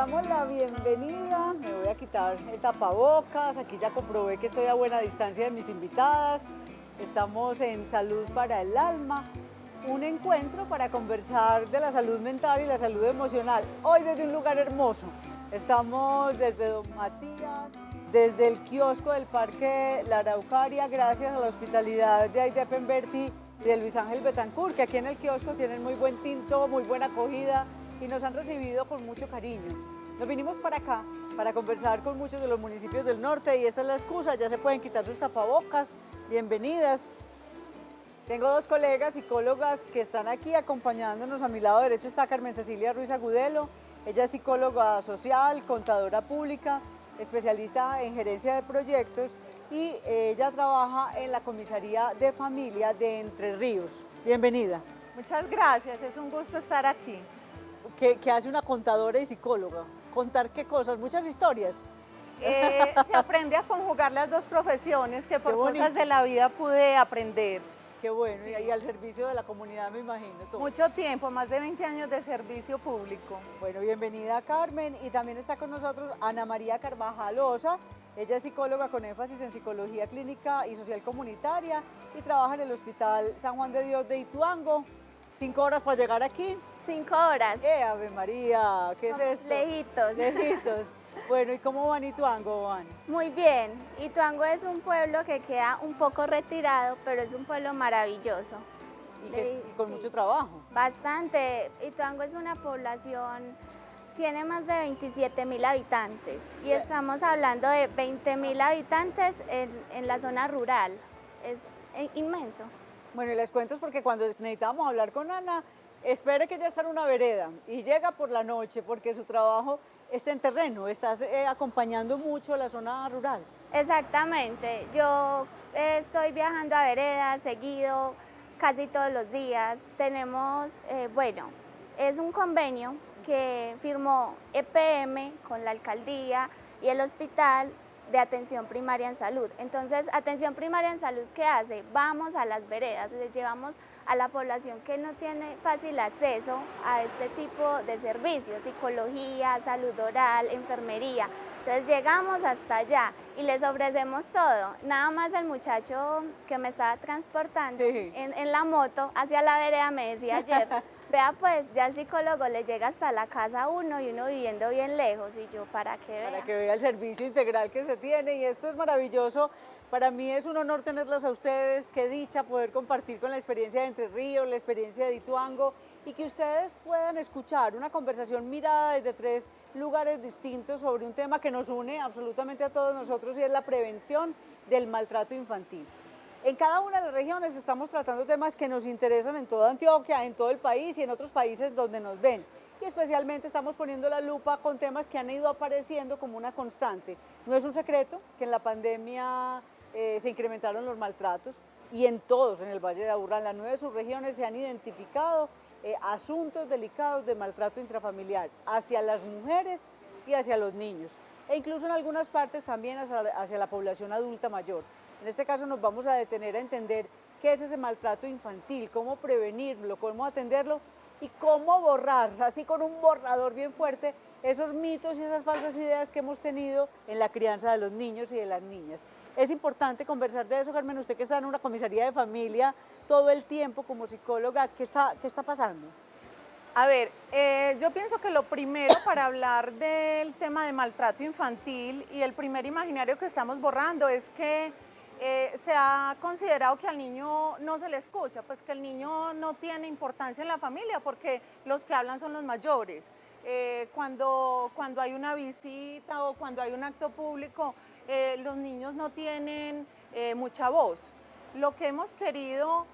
damos la bienvenida. Me voy a quitar el tapabocas. Aquí ya comprobé que estoy a buena distancia de mis invitadas. Estamos en Salud para el Alma, un encuentro para conversar de la salud mental y la salud emocional. Hoy desde un lugar hermoso. Estamos desde Don Matías, desde el kiosco del Parque La Araucaria, gracias a la hospitalidad de Aide Pemberti y de Luis Ángel Betancourt, que aquí en el kiosco tienen muy buen tinto, muy buena acogida y nos han recibido con mucho cariño. Nos vinimos para acá para conversar con muchos de los municipios del norte y esta es la excusa, ya se pueden quitar sus tapabocas. Bienvenidas. Tengo dos colegas psicólogas que están aquí acompañándonos. A mi lado derecho está Carmen Cecilia Ruiz Agudelo. Ella es psicóloga social, contadora pública, especialista en gerencia de proyectos y ella trabaja en la comisaría de familia de Entre Ríos. Bienvenida. Muchas gracias, es un gusto estar aquí. ¿Qué hace una contadora y psicóloga? ¿Contar qué cosas? ¿Muchas historias? Se aprende a conjugar las dos profesiones que por cosas de la vida pude aprender. Qué bueno, sí. Y al servicio de la comunidad me imagino. Todo. Mucho tiempo, más de 20 años de servicio público. Bueno, bienvenida Carmen, y también está con nosotros Ana María Carvajal Osa. Ella es psicóloga con énfasis en psicología clínica y social comunitaria y trabaja en el Hospital San Juan de Dios de Ituango. 5 horas para llegar aquí. 5 horas. Ave María, ¿qué es esto? Lejitos. Lejitos. Bueno, ¿y cómo van Ituango, Van? Muy bien. Ituango es un pueblo que queda un poco retirado, pero es un pueblo maravilloso. Y con mucho trabajo. Bastante. Ituango es una población, tiene más de 27.000 habitantes y estamos hablando de 20.000 habitantes en la zona rural. Es inmenso. Bueno, y les cuento porque cuando necesitábamos hablar con Ana, espere que ya está en una vereda y llega por la noche porque su trabajo está en terreno, estás acompañando mucho la zona rural. Exactamente, yo estoy viajando a veredas seguido, casi todos los días. Tenemos, es un convenio que firmó EPM con la alcaldía y el hospital de atención primaria en salud. Entonces, atención primaria en salud, ¿qué hace? Vamos a las veredas, les llevamos a la población que no tiene fácil acceso a este tipo de servicios, psicología, salud oral, enfermería. Entonces llegamos hasta allá y les ofrecemos todo. Nada más el muchacho que me estaba transportando en la moto hacia la vereda me decía ayer, vea pues, ya el psicólogo le llega hasta la casa a uno y uno viviendo bien lejos. Y yo, ¿para qué vea? Para que vea el servicio integral que se tiene y esto es maravilloso. Para mí es un honor tenerlas a ustedes, qué dicha poder compartir con la experiencia de Entre Ríos, la experiencia de Ituango y que ustedes puedan escuchar una conversación mirada desde 3 lugares distintos sobre un tema que nos une absolutamente a todos nosotros y es la prevención del maltrato infantil. En cada una de las regiones estamos tratando temas que nos interesan en toda Antioquia, en todo el país y en otros países donde nos ven. Y especialmente estamos poniendo la lupa con temas que han ido apareciendo como una constante. No es un secreto que en la pandemia se incrementaron los maltratos y en todos, en el Valle de Aburrá, en las 9 subregiones se han identificado asuntos delicados de maltrato intrafamiliar hacia las mujeres y hacia los niños e incluso en algunas partes también hacia la población adulta mayor. En este caso nos vamos a detener a entender qué es ese maltrato infantil, cómo prevenirlo, cómo atenderlo y cómo borrar, así con un borrador bien fuerte, esos mitos y esas falsas ideas que hemos tenido en la crianza de los niños y de las niñas. Es importante conversar de eso, Carmen, usted que está en una comisaría de familia todo el tiempo como psicóloga, ¿qué está pasando? A ver, yo pienso que lo primero para hablar del tema de maltrato infantil y el primer imaginario que estamos borrando es que se ha considerado que al niño no se le escucha, pues que el niño no tiene importancia en la familia porque los que hablan son los mayores. Cuando hay una visita o cuando hay un acto público, los niños no tienen mucha voz. Lo que hemos querido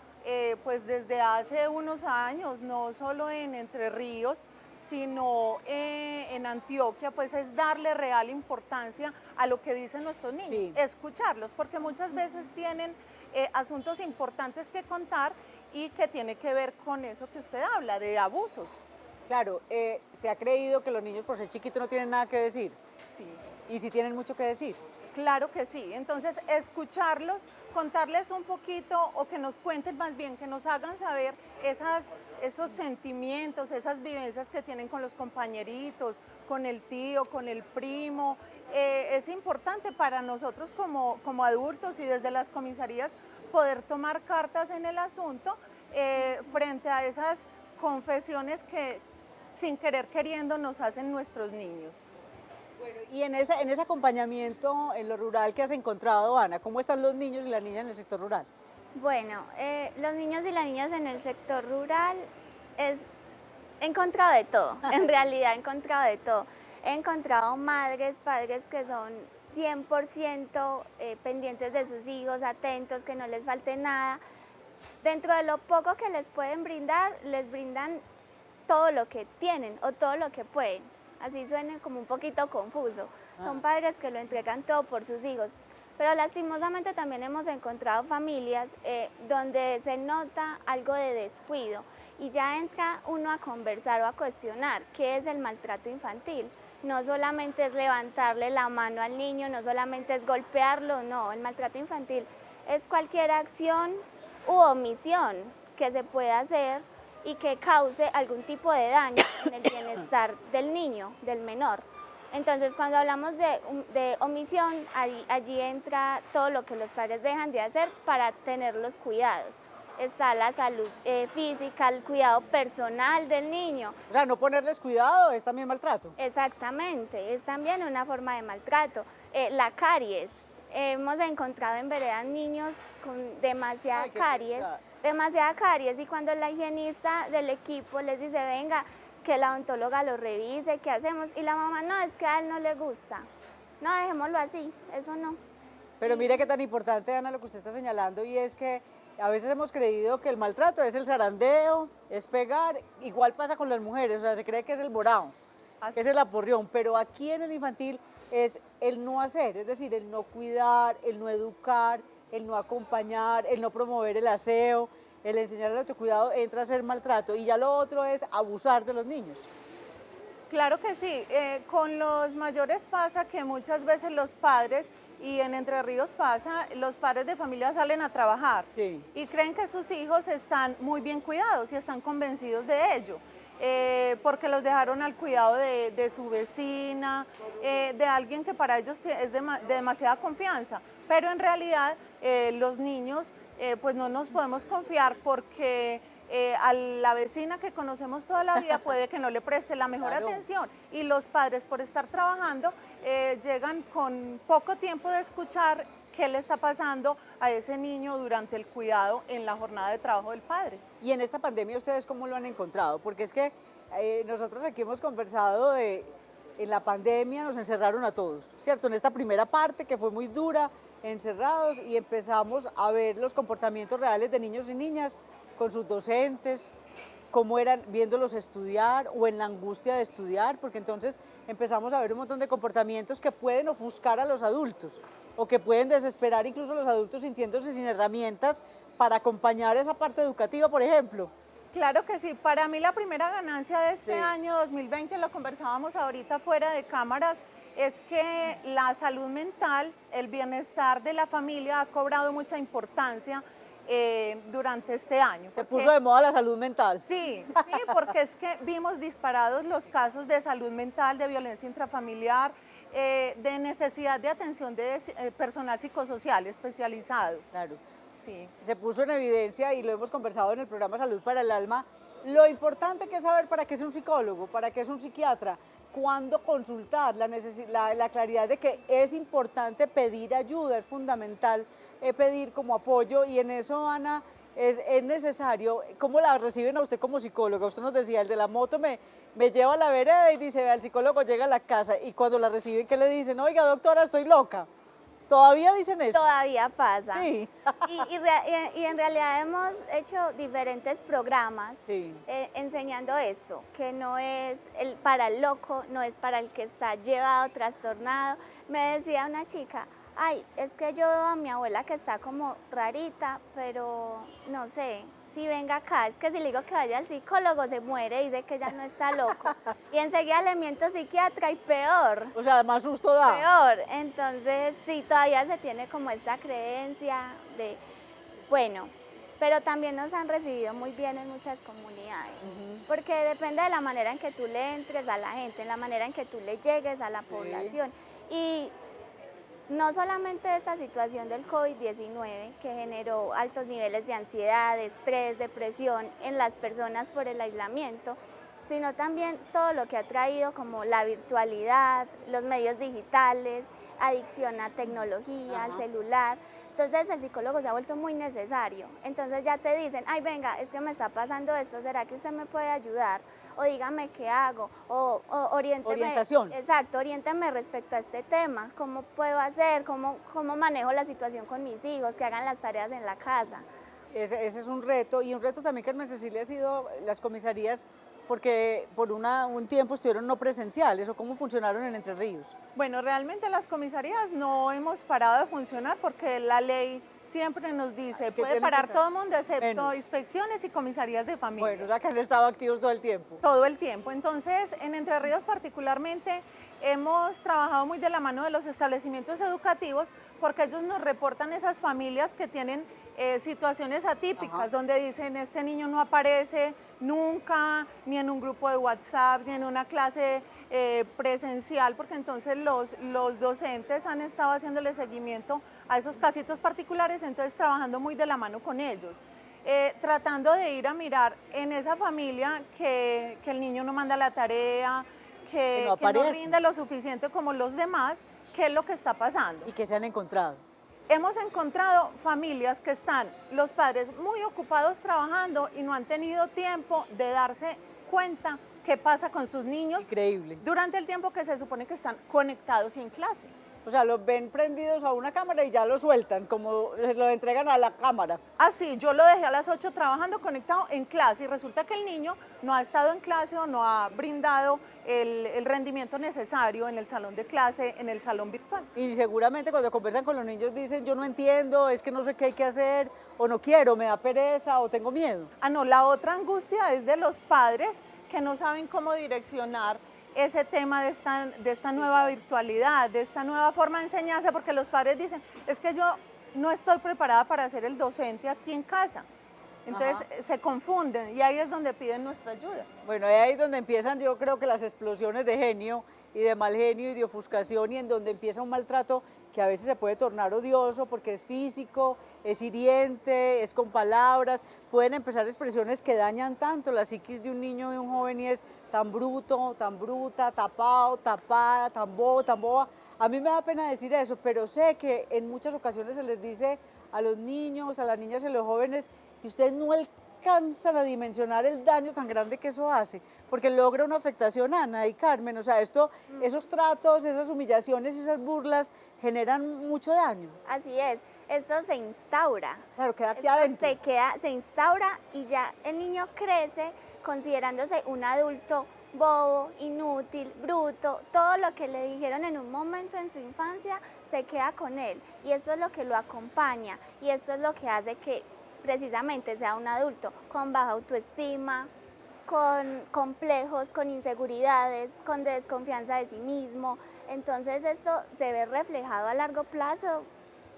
pues desde hace unos años, no solo en Entre Ríos, sino en Antioquia, pues es darle real importancia a lo que dicen nuestros niños, escucharlos, porque muchas veces tienen asuntos importantes que contar y que tiene que ver con eso que usted habla, de abusos. Claro, se ha creído que los niños por ser chiquitos no tienen nada que decir. Sí. ¿Y si tienen mucho que decir? Claro que sí, entonces escucharlos, contarles un poquito o que nos cuenten más bien, que nos hagan saber esos sentimientos, esas vivencias que tienen con los compañeritos, con el tío, con el primo. Es importante para nosotros como adultos y desde las comisarías poder tomar cartas en el asunto frente a esas confesiones que sin querer queriendo nos hacen nuestros niños. Bueno, y en ese acompañamiento en lo rural que has encontrado, Ana, ¿cómo están los niños y las niñas en el sector rural? Bueno, los niños y las niñas en el sector rural he encontrado de todo, en realidad he encontrado de todo. He encontrado madres, padres que son 100% pendientes de sus hijos, atentos, que no les falte nada. Dentro de lo poco que les pueden brindar, les brindan todo lo que tienen o todo lo que pueden. Así suena como un poquito confuso. Son padres que lo entregan todo por sus hijos. Pero lastimosamente también hemos encontrado familias donde se nota algo de descuido y ya entra uno a conversar o a cuestionar qué es el maltrato infantil. No solamente es levantarle la mano al niño, no solamente es golpearlo, no. El maltrato infantil es cualquier acción u omisión que se pueda hacer y que cause algún tipo de daño en el bienestar del niño, del menor. Entonces, cuando hablamos de omisión, allí entra todo lo que los padres dejan de hacer para tener los cuidados. Está la salud física, el cuidado personal del niño. O sea, no ponerles cuidado es también maltrato. Exactamente, es también una forma de maltrato. La caries. Hemos encontrado en veredas niños con demasiada caries y cuando la higienista del equipo les dice, venga, que la odontóloga lo revise, ¿qué hacemos? Y la mamá, no, es que a él no le gusta. No, dejémoslo así, eso no. Pero mire qué tan importante, Ana, lo que usted está señalando, y es que a veces hemos creído que el maltrato es el zarandeo, es pegar, igual pasa con las mujeres, o sea, se cree que es el borao, que es el aporreón, pero aquí en el infantil es el no hacer, es decir, el no cuidar, el no educar, el no acompañar, el no promover el aseo, el enseñar el autocuidado, entra a ser maltrato, y ya lo otro es abusar de los niños. Claro que sí, con los mayores pasa que muchas veces los padres, y en Entre Ríos pasa, los padres de familia salen a trabajar y creen que sus hijos están muy bien cuidados y están convencidos de ello. Porque los dejaron al cuidado de su vecina, de alguien que para ellos es de demasiada confianza. Pero en realidad los niños pues no nos podemos confiar porque a la vecina que conocemos toda la vida puede que no le preste la mejor atención y los padres por estar trabajando llegan con poco tiempo de escuchar qué le está pasando a ese niño durante el cuidado en la jornada de trabajo del padre. Y en esta pandemia, ¿ustedes cómo lo han encontrado? Porque es que nosotros aquí hemos conversado en la pandemia nos encerraron a todos, ¿cierto? En esta primera parte que fue muy dura, encerrados, y empezamos a ver los comportamientos reales de niños y niñas con sus docentes, cómo eran viéndolos estudiar o en la angustia de estudiar, porque entonces empezamos a ver un montón de comportamientos que pueden ofuscar a los adultos o que pueden desesperar incluso a los adultos sintiéndose sin herramientas para acompañar esa parte educativa, por ejemplo. Claro que sí, para mí la primera ganancia de este año 2020, lo conversábamos ahorita fuera de cámaras, es que la salud mental, el bienestar de la familia ha cobrado mucha importancia durante este año. Se puso de moda la salud mental. Sí, porque es que vimos disparados los casos de salud mental, de violencia intrafamiliar, de necesidad de atención de personal psicosocial especializado. Claro. Sí. Se puso en evidencia y lo hemos conversado en el programa Salud para el Alma, lo importante que es saber para qué es un psicólogo, para qué es un psiquiatra, cuándo consultar, la claridad de que es importante pedir ayuda, es fundamental pedir como apoyo, y en eso, Ana, es necesario. ¿Cómo la reciben a usted como psicóloga? Usted nos decía, el de la moto me lleva a la vereda y dice, vea, el psicólogo llega a la casa, y cuando la reciben, ¿qué le dicen? Oiga, doctora, estoy loca. ¿Todavía dicen eso? Todavía pasa. Sí. Y en realidad hemos hecho diferentes programas Sí. enseñando eso, que no es para el loco, no es para el que está llevado, trastornado. Me decía una chica, ay, es que yo veo a mi abuela que está como rarita, pero no sé, sí, venga acá, es que si le digo que vaya al psicólogo se muere, dice que ya no está loco. Y enseguida le miento psiquiatra y peor. O sea, más susto da. Peor. Entonces, sí, todavía se tiene como esta creencia de, bueno, pero también nos han recibido muy bien en muchas comunidades, porque depende de la manera en que tú le entres a la gente, en la manera en que tú le llegues a la población. Y no solamente esta situación del COVID-19 que generó altos niveles de ansiedad, de estrés, depresión en las personas por el aislamiento, sino también todo lo que ha traído como la virtualidad, los medios digitales, adicción a tecnología, al celular. Entonces el psicólogo se ha vuelto muy necesario. Entonces ya te dicen, ay venga, es que me está pasando esto, ¿será que usted me puede ayudar? O dígame qué hago, o oriénteme. Orientación. Exacto, oriénteme respecto a este tema, cómo puedo hacer, cómo manejo la situación con mis hijos, que hagan las tareas en la casa. Ese es un reto, y un reto también, Carmen Cecilia, ha sido las comisarías, porque por un tiempo estuvieron no presenciales, o cómo funcionaron en Entre Ríos. Bueno, realmente las comisarías no hemos parado de funcionar porque la ley siempre nos dice, puede parar todo el mundo excepto inspecciones y comisarías de familia. Bueno, o sea que han estado activos todo el tiempo. Todo el tiempo. Entonces, en Entre Ríos particularmente, hemos trabajado muy de la mano de los establecimientos educativos porque ellos nos reportan esas familias que tienen situaciones atípicas, donde dicen, este niño no aparece nunca, ni en un grupo de WhatsApp, ni en una clase presencial, porque entonces los docentes han estado haciéndole seguimiento a esos casitos particulares, entonces trabajando muy de la mano con ellos. Tratando de ir a mirar en esa familia que el niño no manda la tarea, que no rinde lo suficiente como los demás, qué es lo que está pasando. ¿Y qué se han encontrado? Hemos encontrado familias que están, los padres muy ocupados trabajando y no han tenido tiempo de darse cuenta qué pasa con sus niños. Increíble. Durante el tiempo que se supone que están conectados y en clase. O sea, los ven prendidos a una cámara y ya lo sueltan, como lo entregan a la cámara. Así, yo lo dejé a las 8 trabajando conectado en clase y resulta que el niño no ha estado en clase o no ha brindado el rendimiento necesario en el salón de clase, en el salón virtual. Y seguramente cuando conversan con los niños dicen, yo no entiendo, es que no sé qué hay que hacer, o no quiero, me da pereza, o tengo miedo. Ah, no, la otra angustia es de los padres que no saben cómo direccionar ese tema de esta nueva virtualidad, de esta nueva forma de enseñanza, porque los padres dicen, es que yo no estoy preparada para ser el docente aquí en casa. Entonces se confunden y ahí es donde piden nuestra ayuda. Bueno, ahí es donde empiezan, yo creo que las explosiones de genio y de mal genio y de ofuscación, y en donde empieza un maltrato que a veces se puede tornar odioso porque es físico, es hiriente, es con palabras, pueden empezar expresiones que dañan tanto la psiquis de un niño, de un joven, y es tan bruto, tan bruta, tapado, tapada, tan bobo, tan boba. A mí me da pena decir eso, pero sé que en muchas ocasiones se les dice a los niños, a las niñas y a los jóvenes, y ustedes no alcanzan a dimensionar el daño tan grande que eso hace, porque logra una afectación, Ana y Carmen, o sea, esos tratos, esas humillaciones, esas burlas generan mucho daño. Así es, esto se instaura. Claro, queda aquí adentro. Se instaura y ya el niño crece considerándose un adulto bobo, inútil, bruto, todo lo que le dijeron en un momento en su infancia se queda con él, y esto es lo que lo acompaña, y esto es lo que hace que precisamente sea un adulto con baja autoestima, con complejos, con inseguridades, con desconfianza de sí mismo. Entonces esto se ve reflejado a largo plazo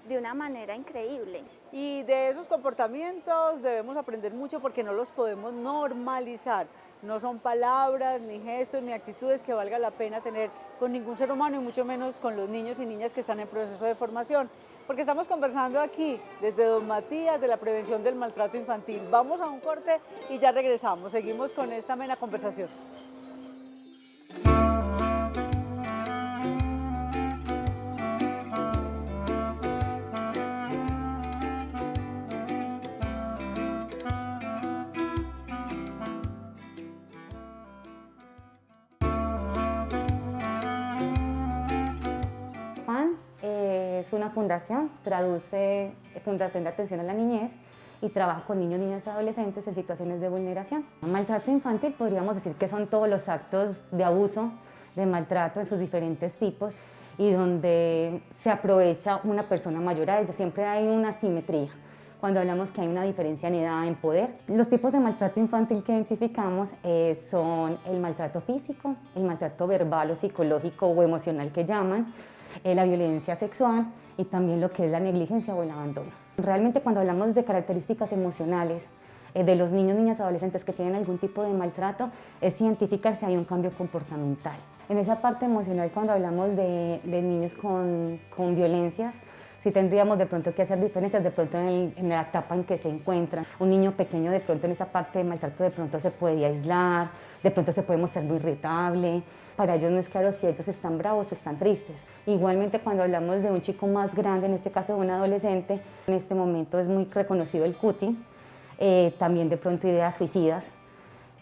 de una manera increíble. Y de esos comportamientos debemos aprender mucho porque no los podemos normalizar. No son palabras, ni gestos, ni actitudes que valga la pena tener con ningún ser humano, y mucho menos con los niños y niñas que están en proceso de formación. Porque estamos conversando aquí desde Don Matías de la prevención del maltrato infantil. Vamos a un corte y ya regresamos. Seguimos con esta amena conversación. Es una fundación, traduce Fundación de Atención a la Niñez, y trabaja con niños, niñas y adolescentes en situaciones de vulneración. Maltrato infantil podríamos decir que son todos los actos de abuso, de maltrato en sus diferentes tipos, y donde se aprovecha una persona mayor a ella. Siempre hay una asimetría. cuando hablamos que hay una diferencia en edad, en poder. Los tipos de maltrato infantil que identificamos son el maltrato físico, el maltrato verbal o psicológico o emocional que llaman, la violencia sexual y también lo que es la negligencia o el abandono. Realmente cuando hablamos de características emocionales de los niños, niñas, adolescentes que tienen algún tipo de maltrato, es identificar si hay un cambio comportamental. En esa parte emocional, cuando hablamos de niños con violencias, sí tendríamos de pronto que hacer diferencias de pronto en la etapa en que se encuentran. Un niño pequeño de pronto en esa parte de maltrato de pronto se puede aislar, de pronto se puede mostrar muy irritable. Para ellos no es claro si ellos están bravos o están tristes. Igualmente cuando hablamos de un chico más grande, en este caso de un adolescente, en este momento es muy reconocido el CUTI, también de pronto ideas suicidas.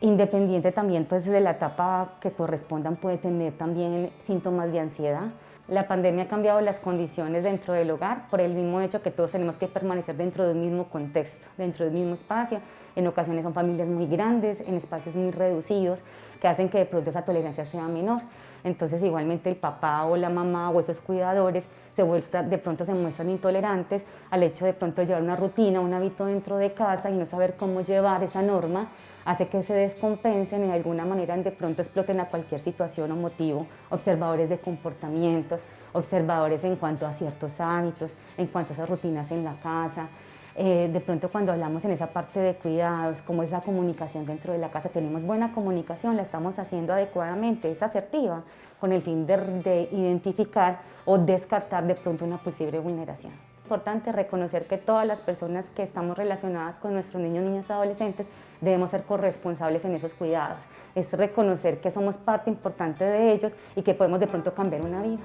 Independiente también pues, de la etapa que correspondan, puede tener también síntomas de ansiedad. La pandemia ha cambiado las condiciones dentro del hogar por el mismo hecho que todos tenemos que permanecer dentro del mismo contexto, dentro del mismo espacio. En ocasiones son familias muy grandes, en espacios muy reducidos, que hacen que de pronto esa tolerancia sea menor. Entonces igualmente el papá o la mamá o esos cuidadores de pronto se muestran intolerantes al hecho de pronto llevar una rutina, un hábito dentro de casa y no saber cómo llevar esa norma, hace que se descompensen y de alguna manera de pronto exploten a cualquier situación o motivo, observadores de comportamientos, observadores en cuanto a ciertos hábitos, en cuanto a esas rutinas en la casa. De pronto cuando hablamos en esa parte de cuidados, como esa comunicación dentro de la casa, tenemos buena comunicación, la estamos haciendo adecuadamente, es asertiva, con el fin de identificar o descartar de pronto una posible vulneración. Es importante reconocer que todas las personas que estamos relacionadas con nuestros niños, niñas, adolescentes, debemos ser corresponsables en esos cuidados. Es reconocer que somos parte importante de ellos y que podemos de pronto cambiar una vida.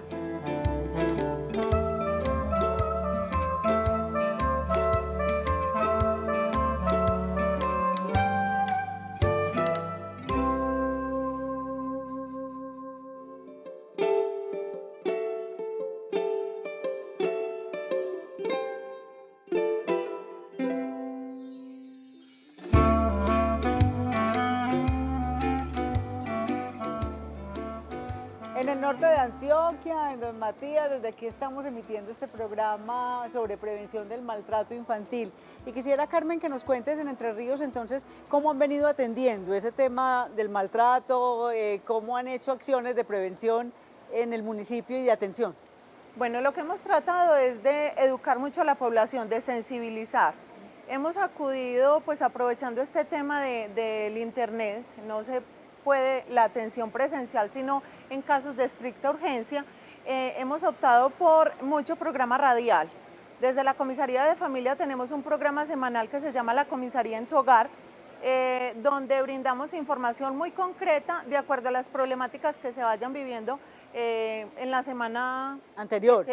En el norte de Antioquia, en Don Matías, desde aquí estamos emitiendo este programa sobre prevención del maltrato infantil. Y quisiera, Carmen, que nos cuentes en Entre Ríos, entonces, cómo han venido atendiendo ese tema del maltrato, cómo han hecho acciones de prevención en el municipio y de atención. Bueno, lo que hemos tratado es de educar mucho a la población, de sensibilizar. Hemos acudido, pues aprovechando este tema del internet, no se puede la atención presencial, sino en casos de estricta urgencia, hemos optado por mucho programa radial. Desde la Comisaría de Familia tenemos un programa semanal que se llama La Comisaría en tu Hogar, donde brindamos información muy concreta de acuerdo a las problemáticas que se vayan viviendo en la semana anterior.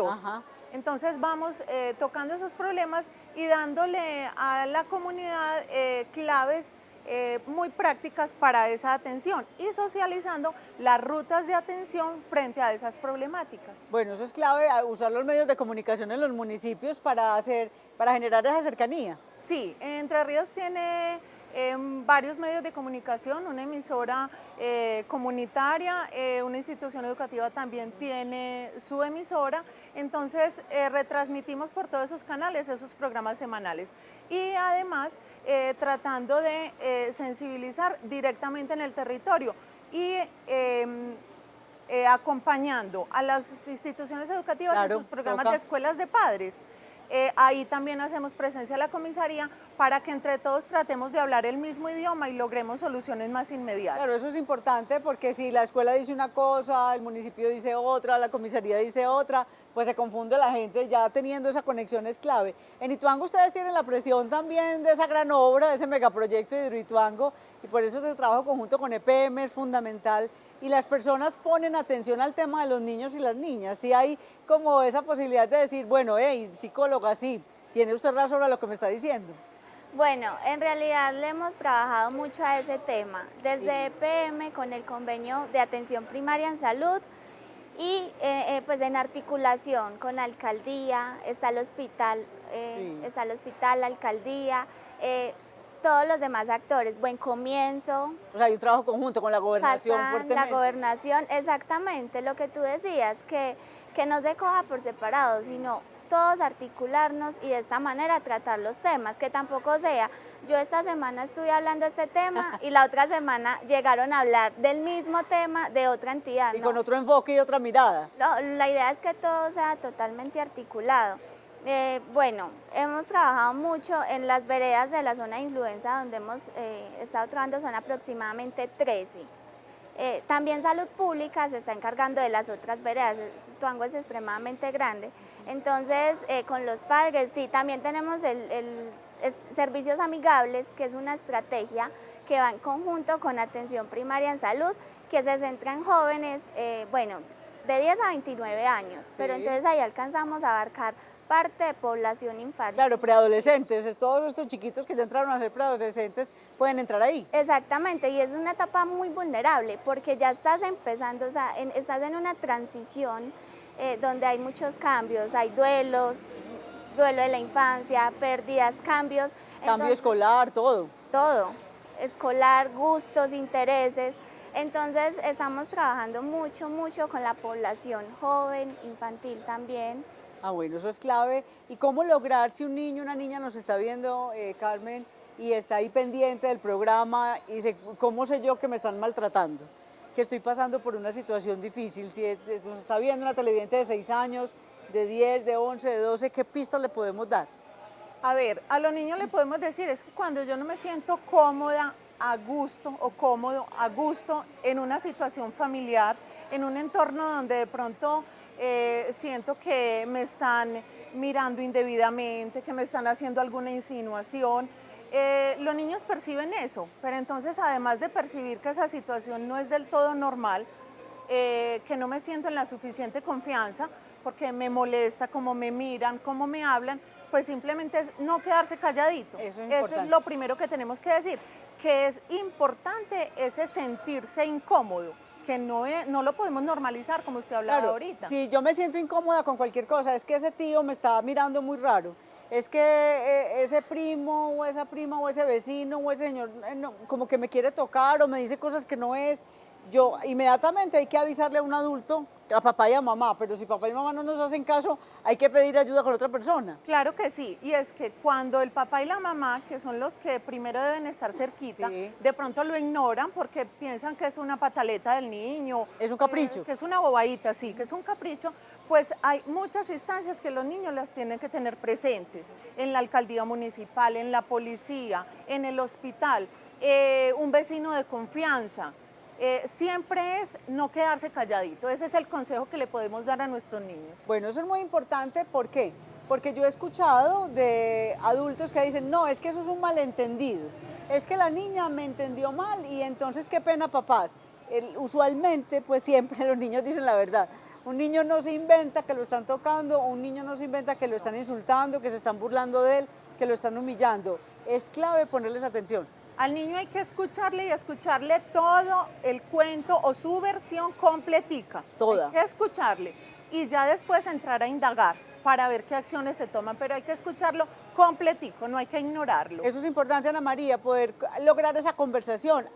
Ajá. Entonces vamos tocando esos problemas y dándole a la comunidad claves muy prácticas para esa atención y socializando las rutas de atención frente a esas problemáticas. Bueno, eso es clave, usar los medios de comunicación en los municipios para generar esa cercanía. Sí, Entre Ríos tiene varios medios de comunicación, una emisora comunitaria, una institución educativa también tiene su emisora, entonces retransmitimos por todos esos canales esos programas semanales y además tratando de sensibilizar directamente en el territorio y acompañando a las instituciones educativas en sus programas de escuelas de padres. Ahí también hacemos presencia a la comisaría para que entre todos tratemos de hablar el mismo idioma y logremos soluciones más inmediatas. Claro, eso es importante porque si la escuela dice una cosa, el municipio dice otra, la comisaría dice otra, pues se confunde la gente, ya teniendo esa conexión es clave. En Ituango ustedes tienen la presión también de esa gran obra, de ese megaproyecto de Hidroituango, y por eso el trabajo conjunto con EPM es fundamental. Y las personas ponen atención al tema de los niños y las niñas. Si hay como esa posibilidad de decir, bueno, hey, psicóloga, sí, tiene usted razón a lo que me está diciendo. Bueno, en realidad le hemos trabajado mucho a ese tema, desde EPM con el convenio de atención primaria en salud y pues en articulación con la alcaldía, está el hospital, la alcaldía, todos los demás actores, Buen Comienzo. O sea, hay un trabajo conjunto con la gobernación fuertemente. La gobernación, exactamente, lo que tú decías, que no se coja por separado, sino todos articularnos y de esta manera tratar los temas, que tampoco sea, yo esta semana estuve hablando de este tema y la otra semana llegaron a hablar del mismo tema de otra entidad. Y no. con otro enfoque y otra mirada. No, la idea es que todo sea totalmente articulado. Bueno, hemos trabajado mucho en las veredas de la zona de influenza donde hemos estado trabajando, son aproximadamente 13. También Salud Pública se está encargando de las otras veredas, Tuango es extremadamente grande, entonces con los padres sí, también tenemos servicios amigables, que es una estrategia que va en conjunto con atención primaria en salud, que se centra en jóvenes, bueno, de 10 a 29 años, Sí. pero entonces ahí alcanzamos a abarcar parte de población infantil. Claro, preadolescentes, todos estos chiquitos que ya entraron a ser preadolescentes pueden entrar ahí. Exactamente, y es una etapa muy vulnerable porque ya estás empezando, o sea, estás en una transición donde hay muchos cambios, hay duelos, duelo de la infancia, pérdidas, cambios. Cambio Entonces, escolar, todo. todo, escolar, gustos, intereses. Entonces estamos trabajando mucho, mucho con la población joven, infantil también. Ah, bueno, eso es clave. ¿Y cómo lograr si un niño, una niña nos está viendo, Carmen, y está ahí pendiente del programa, y dice, ¿cómo sé yo que me están maltratando? Que estoy pasando por una situación difícil. Si nos está viendo una televidente de 6 años, de 10, de 11, de 12, ¿qué pistas le podemos dar? A ver, a los niños le podemos decir, es que cuando yo no me siento cómoda, a gusto o cómodo, a gusto en una situación familiar, en un entorno donde de pronto siento que me están mirando indebidamente, que me están haciendo alguna insinuación, los niños perciben eso, pero entonces además de percibir que esa situación no es del todo normal, que no me siento en la suficiente confianza, porque me molesta cómo me miran, cómo me hablan, pues simplemente es no quedarse calladito. Eso es Eso importante. es lo primero que tenemos que decir, que es importante ese sentirse incómodo, que no lo podemos normalizar como usted hablaba Claro, ahorita. si yo me siento incómoda con cualquier cosa, es que ese tío me está mirando muy raro, es que ese primo o esa prima o ese vecino o ese señor como que me quiere tocar o me dice cosas que no es, yo inmediatamente hay que avisarle a un adulto, a papá y a mamá, pero si papá y mamá no nos hacen caso, hay que pedir ayuda con otra persona. Claro que sí, y es que cuando el papá y la mamá, que son los que primero deben estar cerquita, Sí. de pronto lo ignoran porque piensan que es una pataleta del niño. Es un capricho. Que es una bobadita, sí, que es un capricho, pues hay muchas instancias que los niños las tienen que tener presentes, en la alcaldía municipal, en la policía, en el hospital, un vecino de confianza. Siempre es no quedarse calladito, ese es el consejo que le podemos dar a nuestros niños. Bueno, eso es muy importante, ¿por qué? Porque yo he escuchado de adultos que dicen, no, es que eso es un malentendido, es que la niña me entendió mal y entonces qué pena papás. Usualmente, pues siempre los niños dicen la verdad. Un niño no se inventa que lo están tocando, un niño no se inventa que lo están insultando, que se están burlando de él, que lo están humillando. Es clave ponerles atención. Al niño hay que escucharle y escucharle todo el cuento o su versión completica. Toda. Hay que escucharle y ya después entrar a indagar para ver qué acciones se toman, pero hay que escucharlo completico, no hay que ignorarlo. Eso es importante, Ana María, poder lograr esa conversación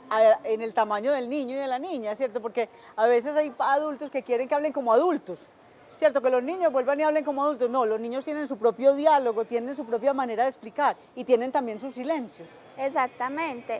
en el tamaño del niño y de la niña, ¿cierto? Porque a veces hay adultos que quieren que hablen como adultos, ¿cierto? Que los niños vuelvan y hablen como adultos. No, los niños tienen su propio diálogo, tienen su propia manera de explicar y tienen también sus silencios. Exactamente.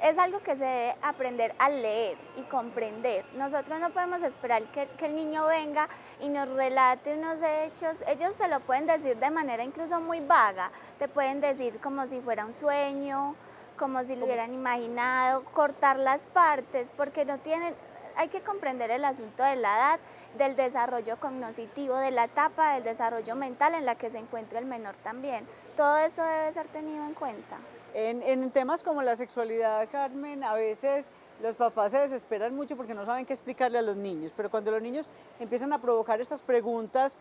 Es algo que se debe aprender a leer y comprender. Nosotros no podemos esperar que el niño venga y nos relate unos hechos. Ellos te lo pueden decir de manera incluso muy vaga. Te pueden decir como si fuera un sueño, como si lo hubieran imaginado, cortar las partes, porque no tienen... Hay que comprender el asunto de la edad, del desarrollo cognitivo, de la etapa del desarrollo mental en la que se encuentra el menor también. Todo eso debe ser tenido en cuenta. En temas como la sexualidad, Carmen, a veces los papás se desesperan mucho porque no saben qué explicarle a los niños, pero cuando los niños empiezan a provocar estas preguntas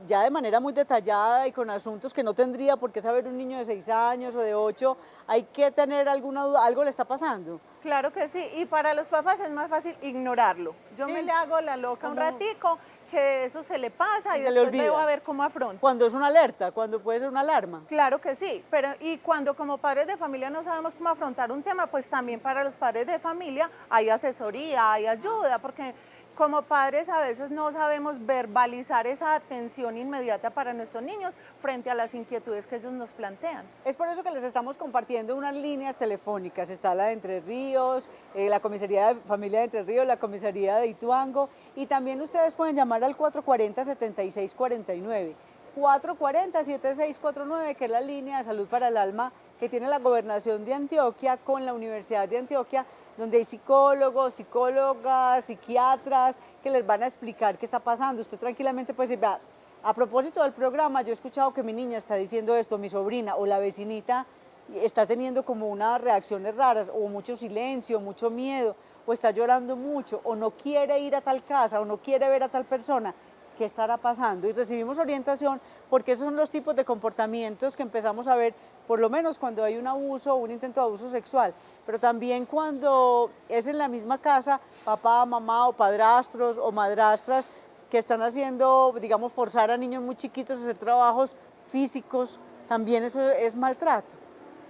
ya de manera muy detallada y con asuntos que no tendría por qué saber un niño de 6 años o de 8, hay que tener alguna duda, algo le está pasando. Claro que sí, y para los papás es más fácil ignorarlo. Yo Sí. me le hago la loca un ratico, que eso se le pasa y Se le después olvida. veo a ver cómo afronta. Cuando es una alerta, cuando puede ser una alarma. Claro que sí, pero y cuando como padres de familia no sabemos cómo afrontar un tema, pues también para los padres de familia hay asesoría, hay ayuda, porque como padres a veces no sabemos verbalizar esa atención inmediata para nuestros niños frente a las inquietudes que ellos nos plantean. Es por eso que les estamos compartiendo unas líneas telefónicas. Está la de Entre Ríos, la Comisaría de Familia de Entre Ríos, la Comisaría de Ituango, y también ustedes pueden llamar al 440-7649. 440-7649, que es la línea de salud para el alma que tiene la Gobernación de Antioquia con la Universidad de Antioquia, donde hay psicólogos, psicólogas, psiquiatras que les van a explicar qué está pasando. Usted tranquilamente puede decir, vea, a propósito del programa, yo he escuchado que mi niña está diciendo esto, mi sobrina o la vecinita está teniendo como unas reacciones raras, o mucho silencio, mucho miedo, o está llorando mucho, o no quiere ir a tal casa, o no quiere ver a tal persona. ¿Qué estará pasando? Y recibimos orientación, porque esos son los tipos de comportamientos que empezamos a ver, por lo menos cuando hay un abuso o un intento de abuso sexual, pero también cuando es en la misma casa, papá, mamá o padrastros o madrastras que están haciendo, digamos, forzar a niños muy chiquitos a hacer trabajos físicos, también eso es maltrato.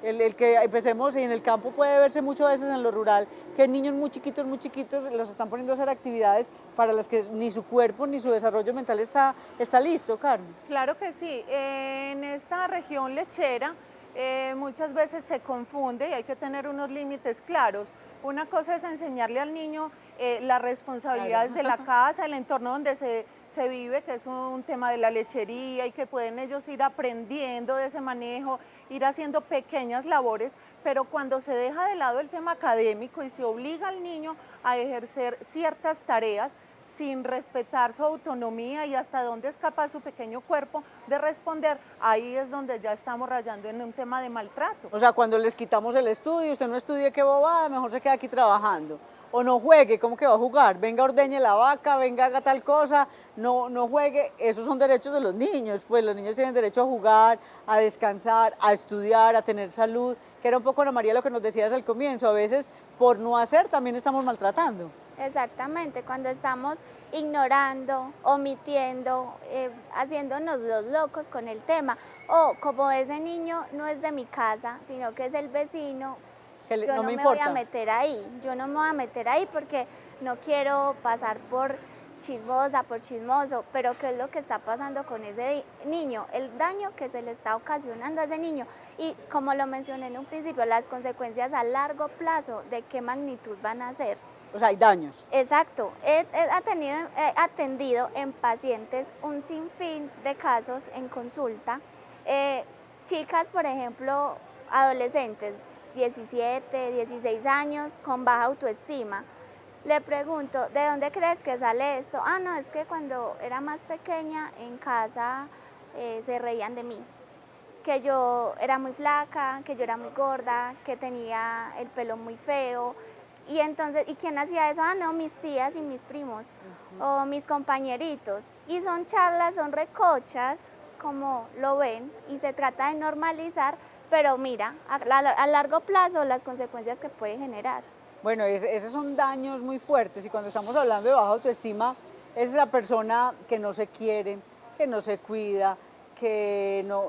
El que empecemos, y en el campo puede verse muchas veces en lo rural, que niños muy chiquitos los están poniendo a hacer actividades para las que ni su cuerpo ni su desarrollo mental está listo, Carmen. Claro que sí. En esta región lechera muchas veces se confunde y hay que tener unos límites claros. Una cosa es enseñarle al niño las responsabilidades de la casa, el entorno donde se vive, que es un tema de la lechería y que pueden ellos ir aprendiendo de ese manejo, ir haciendo pequeñas labores, pero cuando se deja de lado el tema académico y se obliga al niño a ejercer ciertas tareas sin respetar su autonomía y hasta dónde es capaz su pequeño cuerpo de responder, ahí es donde ya estamos rayando en un tema de maltrato. O sea, cuando les quitamos el estudio, usted no estudie, qué bobada, mejor se queda aquí trabajando. O no juegue, ¿cómo que va a jugar? Venga, ordeñe la vaca, venga, haga tal cosa, no juegue. Esos son derechos de los niños, pues los niños tienen derecho a jugar, a descansar, a estudiar, a tener salud, que era un poco, Ana María, lo que nos decías al comienzo. A veces, por no hacer, también estamos maltratando. Exactamente, cuando estamos ignorando, omitiendo, haciéndonos los locos con el tema, o como ese niño no es de mi casa, sino que es el vecino, yo no me voy a meter ahí, yo no me voy a meter ahí porque no quiero pasar por chismosa, por chismoso, pero ¿qué es lo que está pasando con ese niño? El daño que se le está ocasionando a ese niño y como lo mencioné en un principio, las consecuencias a largo plazo, ¿de qué magnitud van a ser? O sea, hay daños. Exacto, he atendido en pacientes un sinfín de casos en consulta, chicas, por ejemplo, adolescentes, 17, 16 años, con baja autoestima. Le pregunto, ¿de dónde crees que sale esto? Ah, no, es que cuando era más pequeña en casa se reían de mí, que yo era muy flaca, que yo era muy gorda, que tenía el pelo muy feo. Y entonces, ¿y quién hacía eso? Ah, no, mis tías y mis primos, o mis compañeritos. Y son charlas, son recochas, como lo ven, y se trata de normalizar, pero mira, a largo plazo las consecuencias que puede generar. Bueno, esos son daños muy fuertes, y cuando estamos hablando de baja autoestima, es esa persona que no se quiere, que no se cuida, que no,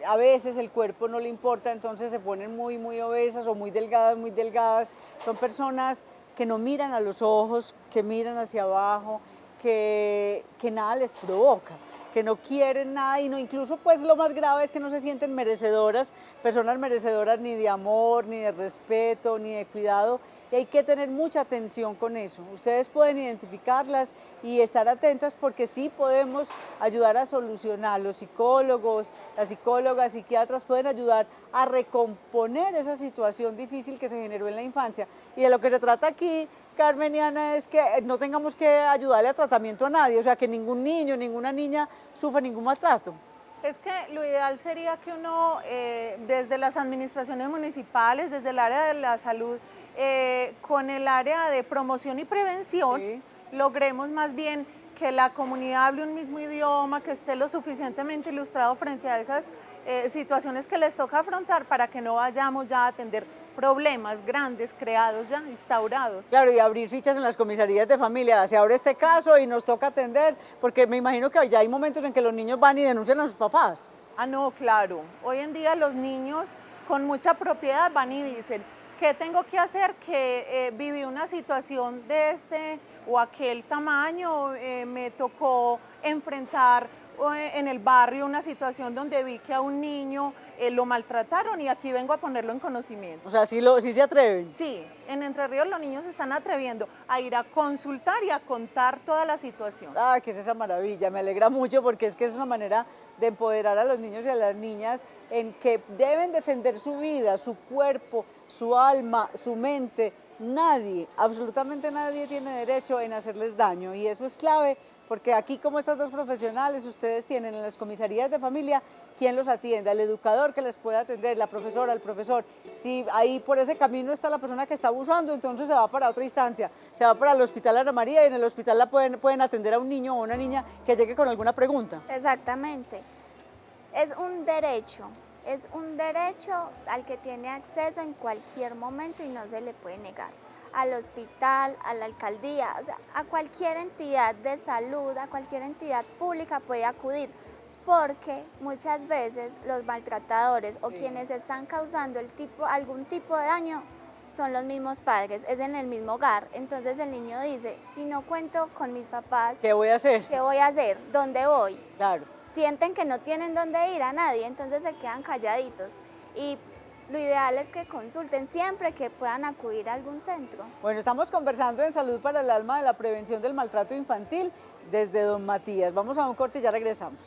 a veces el cuerpo no le importa, entonces se ponen muy, muy obesas o muy delgadas. Son personas que no miran a los ojos, que miran hacia abajo, que nada les provoca, que no quieren nada, y no, incluso pues lo más grave es que no se sienten merecedoras, personas merecedoras ni de amor, ni de respeto, ni de cuidado, y hay que tener mucha atención con eso. Ustedes pueden identificarlas y estar atentas, porque sí podemos ayudar a solucionar. Los psicólogos, las psicólogas, psiquiatras pueden ayudar a recomponer esa situación difícil que se generó en la infancia. Y de lo que se trata aquí, Carmen y Ana, es que no tengamos que ayudarle a tratamiento a nadie, o sea, que ningún niño, ninguna niña sufra ningún maltrato. Es que lo ideal sería que uno, desde las administraciones municipales, desde el área de la salud, con el área de promoción y prevención, sí, logremos más bien que la comunidad hable un mismo idioma, que esté lo suficientemente ilustrado frente a esas situaciones que les toca afrontar, para que no vayamos ya a atender problemas grandes creados ya, instaurados. Claro, y abrir fichas en las comisarías de familia. Se abre este caso y nos toca atender, porque me imagino que ya hay momentos en que los niños van y denuncian a sus papás. Ah, no, claro. Hoy en día los niños con mucha propiedad van y dicen, ¿Qué tengo que hacer? Que viví una situación de este o aquel tamaño, me tocó enfrentar en el barrio una situación donde vi que a un niño lo maltrataron y aquí vengo a ponerlo en conocimiento. O sea, sí se atreven. Sí, en Entre Ríos los niños se están atreviendo a ir a consultar y a contar toda la situación. Ah, que es esa maravilla, me alegra mucho porque es que es una manera de empoderar a los niños y a las niñas en que deben defender su vida, su cuerpo, su alma, su mente. Nadie, absolutamente nadie tiene derecho en hacerles daño y eso es clave porque aquí como estas dos profesionales ustedes tienen en las comisarías de familia quien los atienda, el educador que les puede atender, la profesora, el profesor. Si ahí por ese camino está la persona que está abusando, entonces se va para otra instancia, se va para el Hospital Ana María y en el hospital la pueden atender a un niño o una niña que llegue con alguna pregunta. Exactamente. Es un derecho al que tiene acceso en cualquier momento y no se le puede negar. Al hospital, a la alcaldía, o sea, a cualquier entidad de salud, a cualquier entidad pública puede acudir, porque muchas veces los maltratadores o quienes están causando algún tipo de daño son los mismos padres, es en el mismo hogar. Entonces el niño dice, si no cuento con mis papás, ¿Qué voy a hacer? ¿qué voy a hacer? ¿Dónde voy? Claro. Sienten que no tienen dónde ir a nadie, entonces se quedan calladitos. Y lo ideal es que consulten siempre que puedan acudir a algún centro. Bueno, estamos conversando en Salud para el Alma de la prevención del maltrato infantil desde Don Matías. Vamos a un corte y ya regresamos.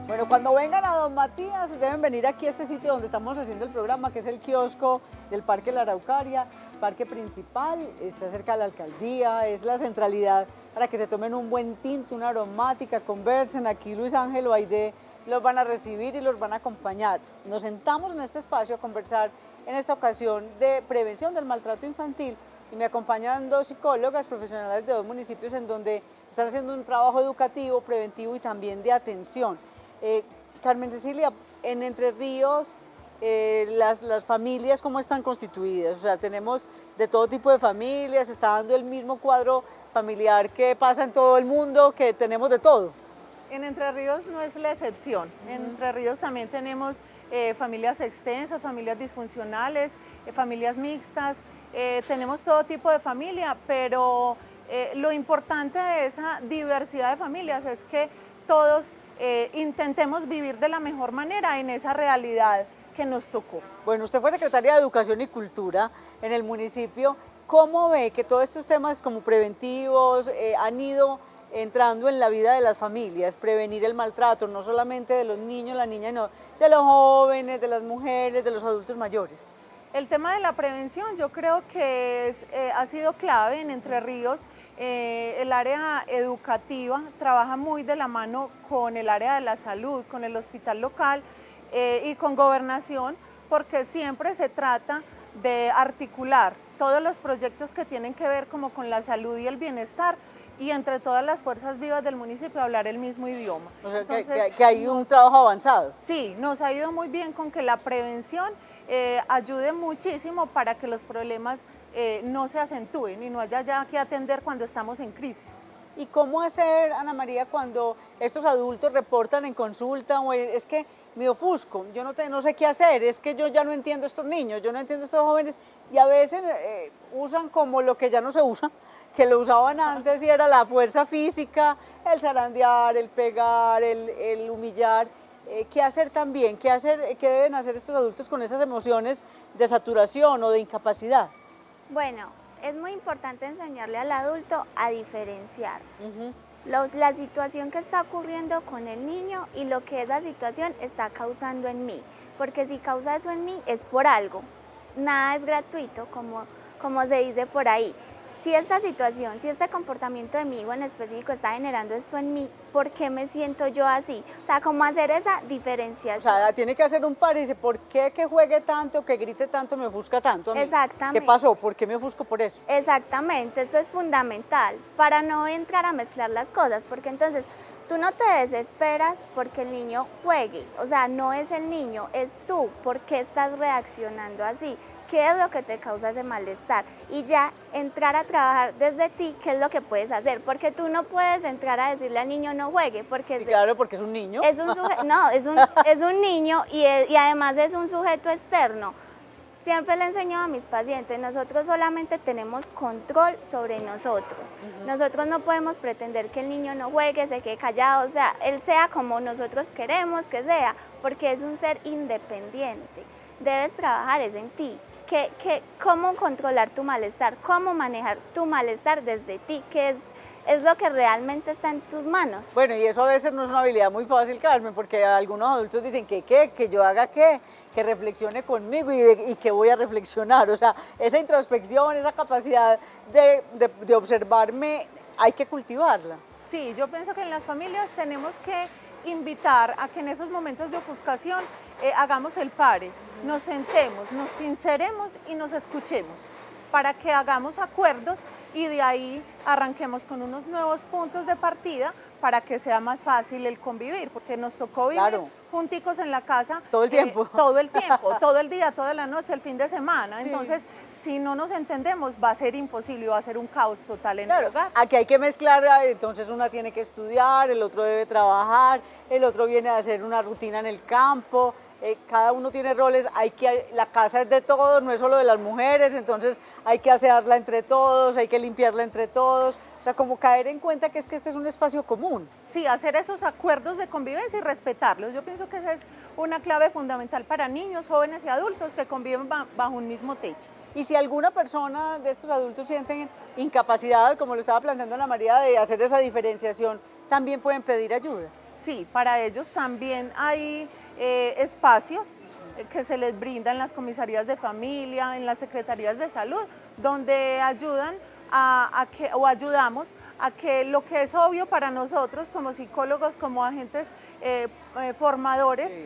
Bueno, cuando vengan a Don Matías deben venir aquí a este sitio donde estamos haciendo el programa, que es el kiosco del Parque La Araucaria, parque principal, está cerca de la alcaldía, es la centralidad para que se tomen un buen tinto, una aromática, conversen. Aquí Luis Ángel o Aide los van a recibir y los van a acompañar. Nos sentamos en este espacio a conversar en esta ocasión de prevención del maltrato infantil y me acompañan dos psicólogas profesionales de dos municipios en donde están haciendo un trabajo educativo, preventivo y también de atención. Carmen Cecilia, en Entre Ríos, las familias, ¿cómo están constituidas? O sea, tenemos de todo tipo de familias, está dando el mismo cuadro familiar que pasa en todo el mundo, que tenemos de todo. En Entre Ríos no es la excepción. En Entre Ríos también tenemos familias extensas, familias disfuncionales, familias mixtas, tenemos todo tipo de familia, pero lo importante de esa diversidad de familias es que todos intentemos vivir de la mejor manera en esa realidad que nos tocó. Bueno, usted fue secretaria de Educación y Cultura en el municipio. ¿Cómo ve que todos estos temas como preventivos han ido entrando en la vida de las familias? Prevenir el maltrato, no solamente de los niños, las niñas, no, de los jóvenes, de las mujeres, de los adultos mayores. El tema de la prevención yo creo que ha sido clave en Entre Ríos. El área educativa trabaja muy de la mano con el área de la salud, con el hospital local y con gobernación, porque siempre se trata de articular todos los proyectos que tienen que ver como con la salud y el bienestar y entre todas las fuerzas vivas del municipio hablar el mismo idioma. O sea, entonces, que hay un trabajo avanzado. Sí, nos ha ido muy bien con que la prevención ayude muchísimo para que los problemas no se acentúen y no haya ya que atender cuando estamos en crisis. ¿Y cómo hacer, Ana María, cuando estos adultos reportan en consulta o es que me ofusco, yo no sé qué hacer, es que yo ya no entiendo estos niños, yo no entiendo estos jóvenes y a veces usan como lo que ya no se usa, que lo usaban antes y era la fuerza física, el zarandear, el pegar, el humillar? ¿Qué hacer también? ¿Qué deben hacer estos adultos con esas emociones de saturación o de incapacidad? Bueno, es muy importante enseñarle al adulto a diferenciar la situación que está ocurriendo con el niño y lo que esa situación está causando en mí. Porque si causa eso en mí es por algo. Nada es gratuito, como se dice por ahí. si esta situación, si este comportamiento de mi hijo en específico está generando esto en mí, ¿por qué me siento yo así? O sea, cómo hacer esa O diferenciación. sea, tiene que hacer un par y dice, ¿por qué que juegue tanto, que grite tanto, me ofusca tanto a mí? Exactamente. ¿Qué pasó? ¿Por qué me ofusco por eso? Exactamente, esto es fundamental para no entrar a mezclar las cosas, porque entonces tú no te desesperas porque el niño juegue, o sea, no es el niño, es tú, ¿por qué estás reaccionando así? ¿Qué es lo que te causa ese malestar? Y ya entrar a trabajar desde ti, ¿qué es lo que puedes hacer? Porque tú no puedes entrar a decirle al niño no juegue, porque Sí, claro, porque es un niño. es un no, es un niño y además es un sujeto externo. Siempre le enseño a mis pacientes, nosotros solamente tenemos control sobre nosotros. Nosotros no podemos pretender que el niño no juegue, se quede callado, o sea, él sea como nosotros queremos que sea, porque es un ser independiente. Debes trabajar es en ti. ¿Cómo controlar tu malestar? ¿Cómo manejar tu malestar desde ti? ¿Qué es lo que realmente está en tus manos? Bueno, y eso a veces no es una habilidad muy fácil, Carmen, porque algunos adultos dicen que yo haga qué, que reflexione conmigo y que voy a reflexionar. O sea, esa introspección, esa capacidad de observarme, hay que cultivarla. Sí, yo pienso que en las familias tenemos que invitar a que en esos momentos de ofuscación hagamos el pare, nos sentemos, nos sinceremos y nos escuchemos para que hagamos acuerdos y de ahí arranquemos con unos nuevos puntos de partida para que sea más fácil el convivir, porque nos tocó vivir Claro. junticos en la casa Todo el tiempo. todo el tiempo, todo el día, toda la noche, el fin de semana. Entonces, si no nos entendemos, va a ser imposible, va a ser un caos total en el Claro, hogar. aquí hay que mezclar, entonces una tiene que estudiar, el otro debe trabajar, el otro viene a hacer una rutina en el campo, cada uno tiene roles, la casa es de todos, no es solo de las mujeres, entonces hay que asearla entre todos, hay que limpiarla entre todos, o sea, como caer en cuenta que este es un espacio común. Sí, hacer esos acuerdos de convivencia y respetarlos. Yo pienso que esa es una clave fundamental para niños, jóvenes y adultos que conviven bajo un mismo techo. Y si alguna persona de estos adultos sienten incapacidad, como lo estaba planteando Ana María, de hacer esa diferenciación, también pueden pedir ayuda. Sí, para ellos también hay espacios que se les brindan en las comisarías de familia, en las secretarías de salud, donde ayudan o ayudamos a que lo que es obvio para nosotros como psicólogos, como agentes formadores,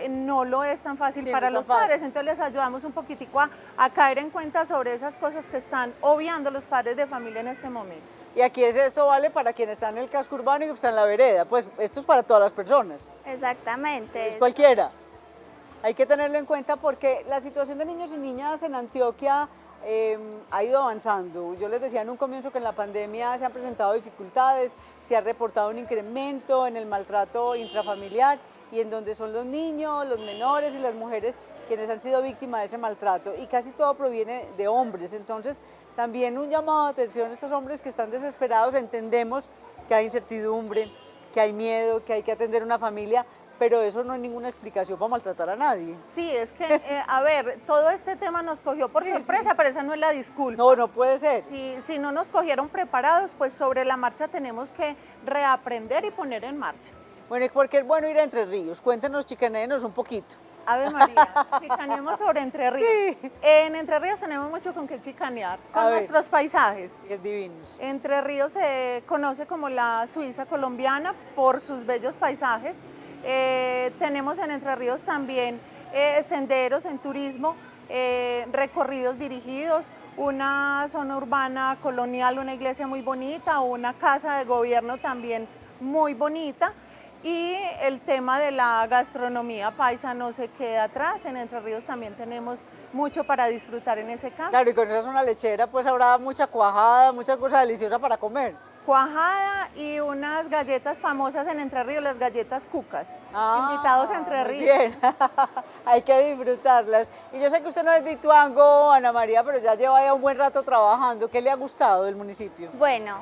no lo es tan fácil Sí, para no los es tan fácil. padres. Entonces les ayudamos un poquitico a caer en cuenta sobre esas cosas que están obviando los padres de familia en este momento. Y aquí esto vale para quien está en el casco urbano y está en la vereda, pues esto es para todas las personas, Exactamente. es cualquiera. Hay que tenerlo en cuenta porque la situación de niños y niñas en Antioquia ha ido avanzando. Yo les decía en un comienzo que en la pandemia se han presentado dificultades, se ha reportado un incremento en el maltrato intrafamiliar y en donde son los niños, los menores y las mujeres quienes han sido víctimas de ese maltrato y casi todo proviene de hombres. Entonces también un llamado de atención a estos hombres que están desesperados, entendemos que hay incertidumbre, que hay miedo, que hay que atender una familia, pero eso no es ninguna explicación para maltratar a nadie. Sí, es que, a ver, todo este tema nos cogió por sorpresa, pero esa no es la disculpa. No, no puede ser. Si no nos cogieron preparados, pues sobre la marcha tenemos que reaprender y poner en marcha. Bueno, ¿y por qué es bueno ir a Entre Ríos? Cuéntenos, chicanéenos un poquito. Ave María, chicaneemos sobre Entre Ríos. Sí. En Entre Ríos tenemos mucho con qué chicanear, A con ver. nuestros paisajes. Es divinos. Entre Ríos se conoce como la Suiza colombiana por sus bellos paisajes. Tenemos en Entre Ríos también senderos en turismo, recorridos dirigidos, una zona urbana colonial, una iglesia muy bonita, una casa de gobierno también muy bonita. Y el tema de la gastronomía paisa no se queda atrás. En Entre Ríos también tenemos mucho para disfrutar en ese campo. Claro, y con esa zona lechera pues habrá mucha cuajada, mucha cosa deliciosa para comer. Cuajada y unas galletas famosas en Entre Ríos, las galletas cucas. Invitados a Entre muy Ríos. Bien, hay que disfrutarlas. Y yo sé que usted no es de Ituango, Ana María, pero ya lleva ya un buen rato trabajando. ¿Qué le ha gustado del municipio? Bueno,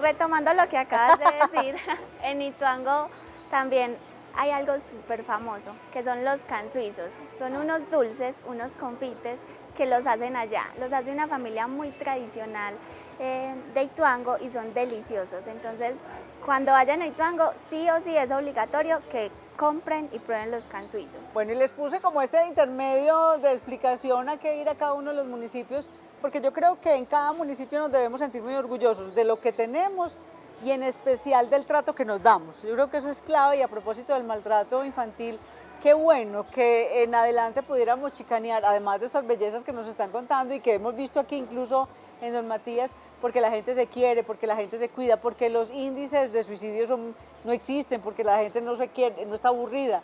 retomando lo que acabas de decir, en Ituango también hay algo súper famoso, que son los cansuizos. Son unos dulces, unos confites que los hacen allá. Los hace una familia muy tradicional de Ituango y son deliciosos. Entonces, cuando vayan a Ituango, sí o sí es obligatorio que compren y prueben los cansuizos. Bueno, y les puse como este intermedio de explicación a qué ir a cada uno de los municipios porque yo creo que en cada municipio nos debemos sentir muy orgullosos de lo que tenemos y en especial del trato que nos damos. Yo creo que eso es clave y a propósito del maltrato infantil, qué bueno que en adelante pudiéramos chicanear, además de estas bellezas que nos están contando y que hemos visto aquí incluso en Don Matías, porque la gente se quiere, porque la gente se cuida, porque los índices de suicidio no existen, porque la gente no se quiere, no está aburrida.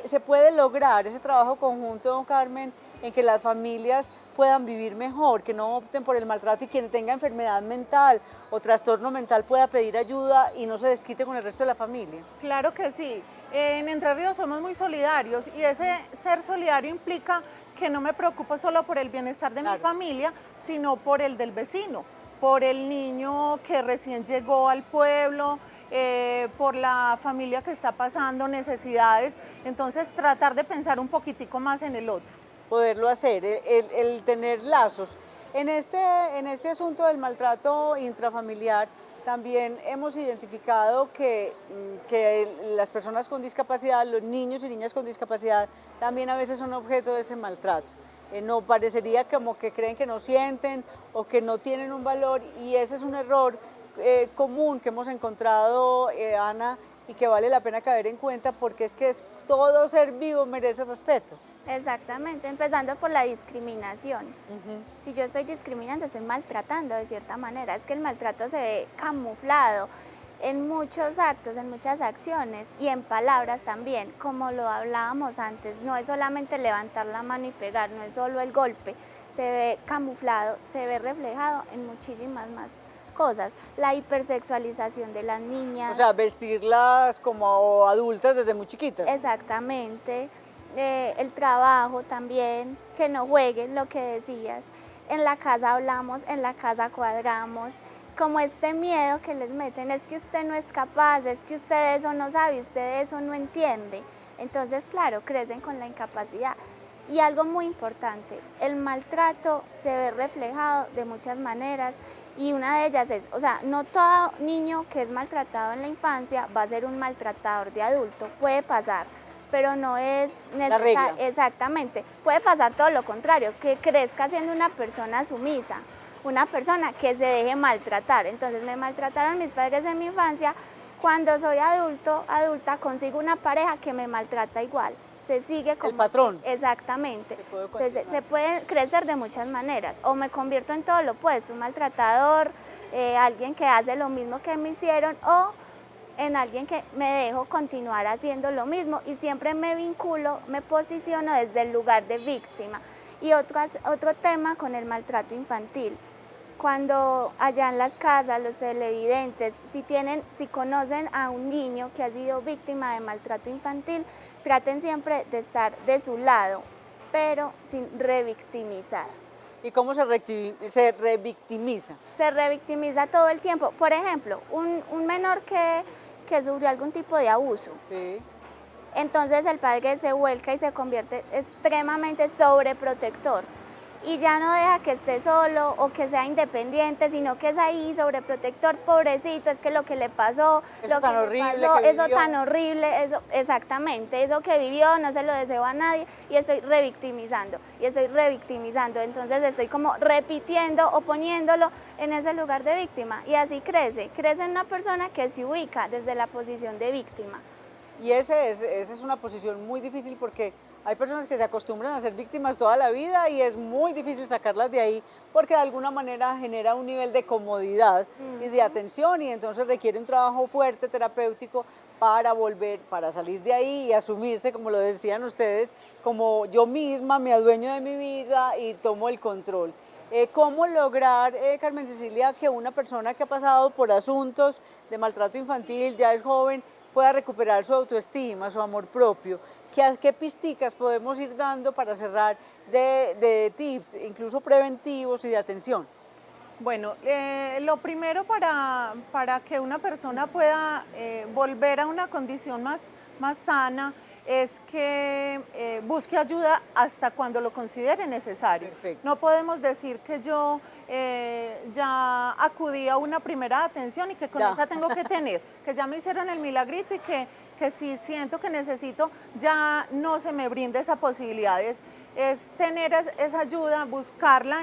Se puede lograr ese trabajo conjunto, don Carmen, en que las familias puedan vivir mejor, que no opten por el maltrato y quien tenga enfermedad mental o trastorno mental pueda pedir ayuda y no se desquite con el resto de la familia. Claro que sí. En Entre Ríos somos muy solidarios y ese ser solidario implica que no me preocupo solo por el bienestar de mi familia, sino por el del vecino, por el niño que recién llegó al pueblo, por la familia que está pasando necesidades. Entonces, tratar de pensar un poquitico más en el otro. Poderlo hacer, el tener lazos. En este asunto del maltrato intrafamiliar, también hemos identificado que las personas con discapacidad, los niños y niñas con discapacidad, también a veces son objeto de ese maltrato. No parecería como que creen que no sienten o que no tienen un valor, y ese es un error común que hemos encontrado, Ana, y que vale la pena caer en cuenta, porque es que todo ser vivo merece respeto. Exactamente, empezando por la discriminación. Si yo estoy discriminando, estoy maltratando de cierta manera. Es que el maltrato se ve camuflado en muchos actos, en muchas acciones y en palabras también. Como lo hablábamos antes, no es solamente levantar la mano y pegar, no es solo el golpe. Se ve camuflado, se ve reflejado en muchísimas más cosas. La hipersexualización de las niñas. O sea, vestirlas como adultas desde muy chiquitas. Exactamente. El trabajo también, que no jueguen, lo que decías. En la casa hablamos, en la casa cuadramos. Como este miedo que les meten, es que usted no es capaz, es que usted eso no sabe, usted eso no entiende. Entonces, claro, crecen con la incapacidad. Y algo muy importante, el maltrato se ve reflejado de muchas maneras y una de ellas es, o sea, no todo niño que es maltratado en la infancia va a ser un maltratador de adulto, puede pasar, pero no es necesario. Exactamente, puede pasar todo lo contrario, que crezca siendo una persona sumisa, una persona que se deje maltratar. Entonces me maltrataron mis padres en mi infancia, cuando soy adulta, consigo una pareja que me maltrata igual. Se sigue como... El patrón. Exactamente. Entonces se puede crecer de muchas maneras. O me convierto en todo lo opuesto, un maltratador, alguien que hace lo mismo que me hicieron, o en alguien que me dejo continuar haciendo lo mismo y siempre me vinculo, me posiciono desde el lugar de víctima. Y otro tema con el maltrato infantil. Cuando allá en las casas, los televidentes, si conocen a un niño que ha sido víctima de maltrato infantil, traten siempre de estar de su lado, pero sin revictimizar. ¿Y cómo se revictimiza? Se revictimiza todo el tiempo. Por ejemplo, un menor que sufrió algún tipo de abuso. Sí. Entonces el padre se vuelca y se convierte extremadamente sobreprotector. Y ya no deja que esté solo o que sea independiente, sino que es ahí sobreprotector, pobrecito, es que lo que le pasó, eso tan horrible, eso tan horrible, eso exactamente, eso que vivió, no se lo deseo a nadie, y estoy revictimizando, entonces estoy como repitiendo o poniéndolo en ese lugar de víctima, y así crece en una persona que se ubica desde la posición de víctima. Y esa es una posición muy difícil, porque hay personas que se acostumbran a ser víctimas toda la vida y es muy difícil sacarlas de ahí, porque de alguna manera genera un nivel de comodidad y de atención, y entonces requiere un trabajo fuerte, terapéutico, para salir de ahí y asumirse, como lo decían ustedes, como yo misma me adueño de mi vida y tomo el control. ¿Cómo lograr, Carmen Cecilia, que una persona que ha pasado por asuntos de maltrato infantil, ya es joven, pueda recuperar su autoestima, su amor propio? ¿Qué pisticas podemos ir dando para cerrar de tips, incluso preventivos y de atención? Bueno, lo primero para que una persona pueda volver a una condición más sana es que busque ayuda hasta cuando lo considere necesario. Perfecto. No podemos decir que yo ya acudí a una primera atención y que con esa tengo que tener, que ya me hicieron el milagrito y que si siento que necesito, ya no se me brinde esa posibilidad. Es tener esa ayuda, buscarla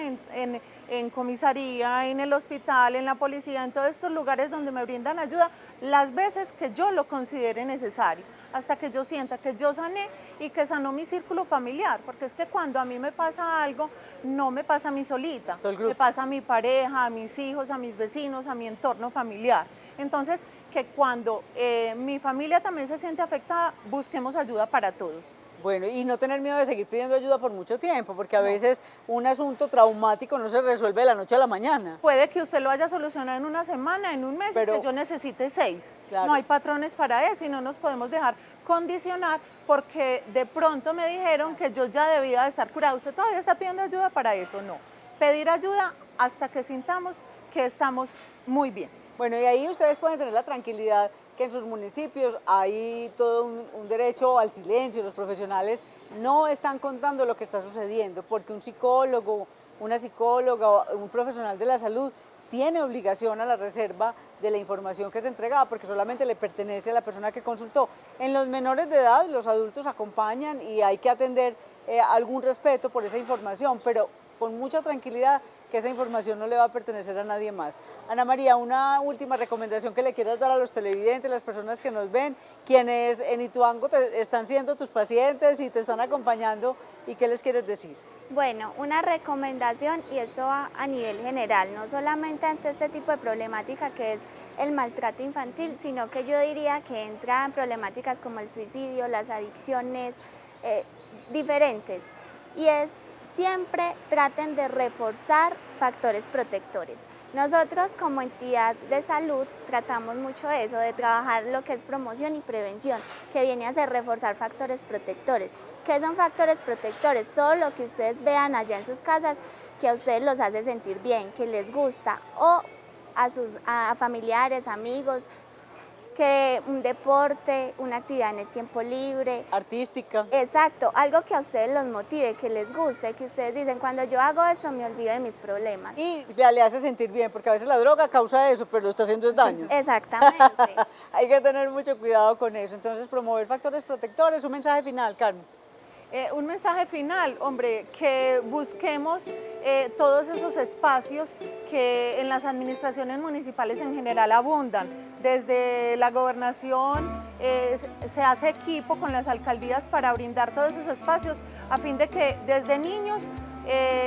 en comisaría, en el hospital, en la policía, en todos estos lugares donde me brindan ayuda, las veces que yo lo considere necesario, hasta que yo sienta que yo sané y que sanó mi círculo familiar, porque es que cuando a mí me pasa algo, no me pasa a mí solita, me pasa a mi pareja, a mis hijos, a mis vecinos, a mi entorno familiar. Entonces, que cuando mi familia también se siente afectada, busquemos ayuda para todos. Bueno, y no tener miedo de seguir pidiendo ayuda por mucho tiempo, porque a veces un asunto traumático no se resuelve de la noche a la mañana. Puede que usted lo haya solucionado en una semana, en un mes, pero que yo necesite 6. Claro. No hay patrones para eso y no nos podemos dejar condicionar porque de pronto me dijeron que yo ya debía de estar curada. ¿Usted todavía está pidiendo ayuda para eso? No. Pedir ayuda hasta que sintamos que estamos muy bien. Bueno, y ahí ustedes pueden tener la tranquilidad que en sus municipios hay todo un derecho al silencio, los profesionales no están contando lo que está sucediendo, porque un psicólogo, una psicóloga, un profesional de la salud tiene obligación a la reserva de la información que es entregada, porque solamente le pertenece a la persona que consultó. En los menores de edad, los adultos acompañan y hay que atender algún respeto por esa información, pero con mucha tranquilidad que esa información no le va a pertenecer a nadie más. Ana María, una última recomendación que le quieras dar a los televidentes, las personas que nos ven, quienes en Ituango están siendo tus pacientes y te están acompañando, ¿y qué les quieres decir? Bueno, una recomendación, y esto va a nivel general, no solamente ante este tipo de problemática que es el maltrato infantil, sino que yo diría que entra en problemáticas como el suicidio, las adicciones, diferentes, y es siempre traten de reforzar factores protectores. Nosotros como entidad de salud tratamos mucho eso, de trabajar lo que es promoción y prevención, que viene a ser reforzar factores protectores. ¿Qué son factores protectores? Todo lo que ustedes vean allá en sus casas que a ustedes los hace sentir bien, que les gusta, o a familiares, amigos, que un deporte, una actividad en el tiempo libre. Artística. Exacto, algo que a ustedes los motive, que les guste, que ustedes dicen, cuando yo hago esto me olvido de mis problemas. Y le hace sentir bien, porque a veces la droga causa eso, pero lo está haciendo es daño. Exactamente. Hay que tener mucho cuidado con eso. Entonces, promover factores protectores. Un mensaje final, Carmen. Un mensaje final, hombre, que busquemos todos esos espacios que en las administraciones municipales en general abundan. Desde la gobernación se hace equipo con las alcaldías para brindar todos esos espacios a fin de que desde niños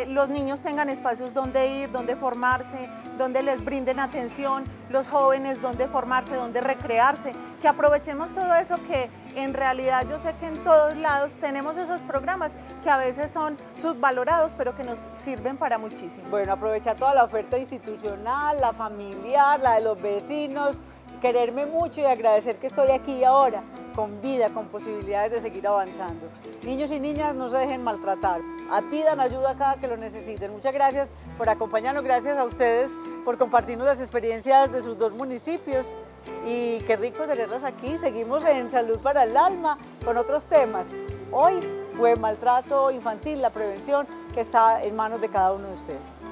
los niños tengan espacios donde ir, donde formarse, donde les brinden atención, los jóvenes donde formarse, donde recrearse, que aprovechemos todo eso que en realidad yo sé que en todos lados tenemos esos programas que a veces son subvalorados, pero que nos sirven para muchísimo. Bueno, aprovechar toda la oferta institucional, la familiar, la de los vecinos, quererme mucho y agradecer que estoy aquí ahora, con vida, con posibilidades de seguir avanzando. Niños y niñas, no se dejen maltratar, pidan ayuda cada que lo necesiten. Muchas gracias por acompañarnos, gracias a ustedes por compartirnos las experiencias de sus dos municipios y qué rico tenerlas aquí. Seguimos en Salud para el Alma con otros temas. Hoy fue maltrato infantil, la prevención que está en manos de cada uno de ustedes.